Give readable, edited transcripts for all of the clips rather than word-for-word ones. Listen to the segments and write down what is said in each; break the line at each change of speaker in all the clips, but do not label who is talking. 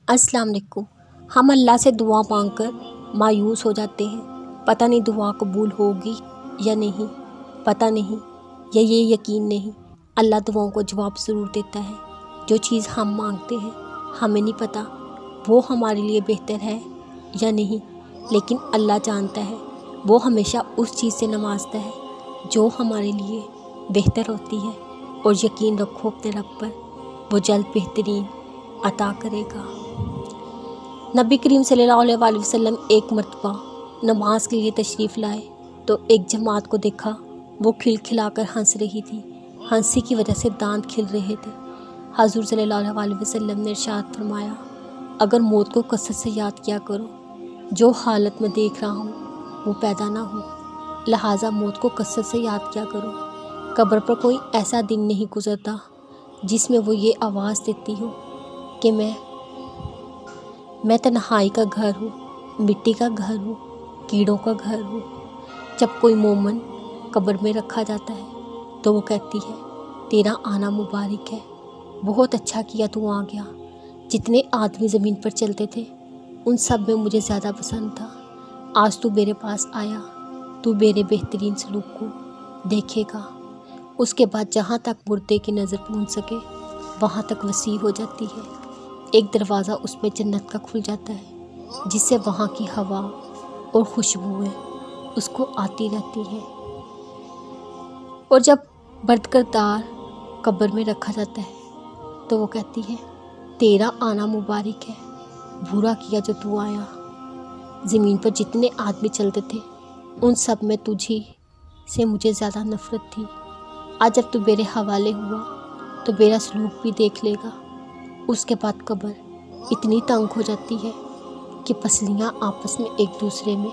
अस्सलाम वालेकुम। हम अल्लाह से दुआ मांगकर मायूस हो जाते हैं। पता नहीं दुआ कबूल होगी या नहीं, पता नहीं या ये यकीन नहीं। अल्लाह दुआओं को जवाब ज़रूर देता है। जो चीज़ हम मांगते हैं हमें नहीं पता वो हमारे लिए बेहतर है या नहीं, लेकिन अल्लाह जानता है। वो हमेशा उस चीज़ से नवाजता है जो हमारे लिए बेहतर होती है, और यकीन रखो अपने रब पर, वो जल्द बेहतरीन अता करेगा। नबी करीम सल्लल्लाहु अलैहि वसल्लम एक मरतबा नमाज के लिए तशरीफ़ लाए तो एक जमात को देखा। वो खिलखिलाकर हंस रही थी। हंसी की वजह से दांत खिल रहे थे। हज़ूर सल्लल्लाहु अलैहि वसल्लम ने इरशाद फरमाया, अगर मौत को कसरत से याद किया करो, जो हालत में देख रहा हूँ वो पैदा ना हो, लिहाजा मौत को कसरत से याद किया करो। कब्र पर कोई ऐसा दिन नहीं गुज़रता जिसमें वो ये आवाज़ देती हो कि मैं तन्हाई का घर हूँ, मिट्टी का घर हूँ, कीड़ों का घर हूँ। जब कोई मोमन कब्र में रखा जाता है तो वो कहती है, तेरा आना मुबारक है, बहुत अच्छा किया तू आ गया। जितने आदमी ज़मीन पर चलते थे उन सब में मुझे ज़्यादा पसंद था। आज तू मेरे पास आया, तू मेरे बेहतरीन सलूक को देखेगा। उसके बाद जहाँ तक मुर्दे की नज़र पहुँच सके वहाँ तक वसी हो जाती है। एक दरवाज़ा उसमें जन्नत का खुल जाता है, जिससे वहाँ की हवा और खुशबुएँ उसको आती रहती हैं। और जब बर्दकरदार कब्र में रखा जाता है तो वो कहती है, तेरा आना मुबारक है, बुरा किया जो तू आया। ज़मीन पर जितने आदमी चलते थे उन सब में तुझी से मुझे ज़्यादा नफ़रत थी। आज जब तू मेरे हवाले हुआ तो मेरा सलूक भी देख लेगा। उसके बाद कब्र इतनी तंग हो जाती है कि पसलियाँ आपस में एक दूसरे में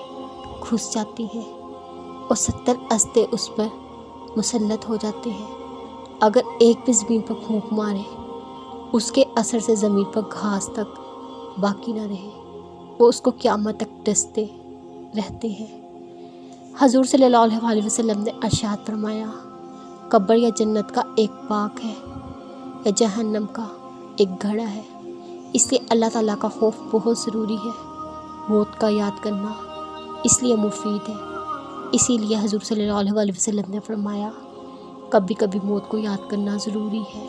घुस जाती हैं और 70 अस्ते उस पर मुसल्लत हो जाते हैं। अगर एक भी ज़मीन पर फूंक मारे, उसके असर से ज़मीन पर घास तक बाकी ना रहे, वो उसको क़यामत तक डसते रहते हैं। हज़ूर सल्लल्लाहु अलैहि वसल्लम ने इरशाद फरमाया, कब्र या जन्नत का एक बाग है या जहन्नम का एक घड़ा है। इसलिए अल्लाह ताला का खौफ बहुत ज़रूरी है। मौत का याद करना इसलिए मुफीद है। इसीलिए हज़ूर सल्लल्लाहु अलैहि वसल्लम ने फरमाया, कभी कभी मौत को याद करना ज़रूरी है।